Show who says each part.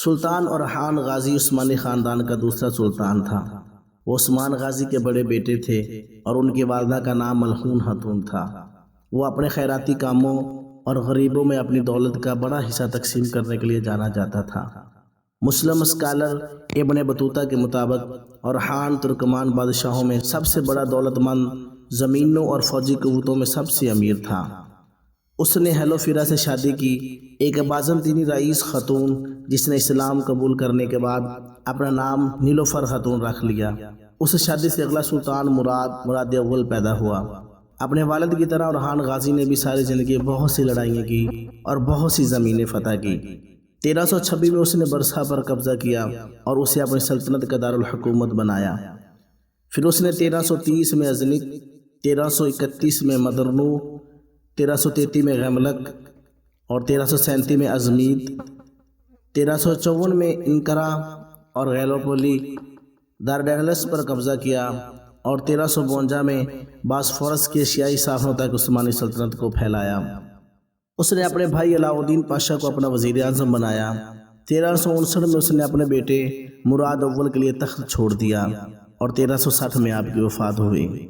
Speaker 1: سلطان اورحان غازی عثمانی خاندان کا دوسرا سلطان تھا۔ وہ عثمان غازی کے بڑے بیٹے تھے اور ان کی والدہ کا نام ملحون خاتون تھا۔ وہ اپنے خیراتی کاموں اور غریبوں میں اپنی دولت کا بڑا حصہ تقسیم کرنے کے لیے جانا جاتا تھا۔ مسلم اسکالر ابن بطوطہ کے مطابق اورحان ترکمان بادشاہوں میں سب سے بڑا دولت مند، زمینوں اور فوجی قوتوں میں سب سے امیر تھا۔ اس نے ہیلوفیرا سے شادی کی، ایک بازنطینی رئیس خاتون، جس نے اسلام قبول کرنے کے بعد اپنا نام نیلوفر خاتون رکھ لیا۔ اس شادی سے اگلا سلطان مراد اول پیدا ہوا۔ اپنے والد کی طرح اورحان غازی نے بھی ساری زندگی بہت سی لڑائیاں کی اور بہت سی زمینیں فتح کی۔ 1326 میں اس نے برسا پر قبضہ کیا اور اسے اپنی سلطنت کا دارالحکومت بنایا۔ پھر اس نے 1330 میں ازنک، 1331 میں مدرنو، 1333 میں غملک اور 1337 میں ازمید، 1354 میں انکرا اور غیلوپولی دارڈینلس پر قبضہ کیا اور 1352 میں باسفورس کے ایشیائی ساحلوں تک عثمانی سلطنت کو پھیلایا۔ اس نے اپنے بھائی علاء الدین پاشا کو اپنا وزیر اعظم بنایا۔ 1359 میں اس نے اپنے بیٹے مراد اول کے لیے تخت چھوڑ دیا اور 1360 میں آپ کی وفات ہوئی۔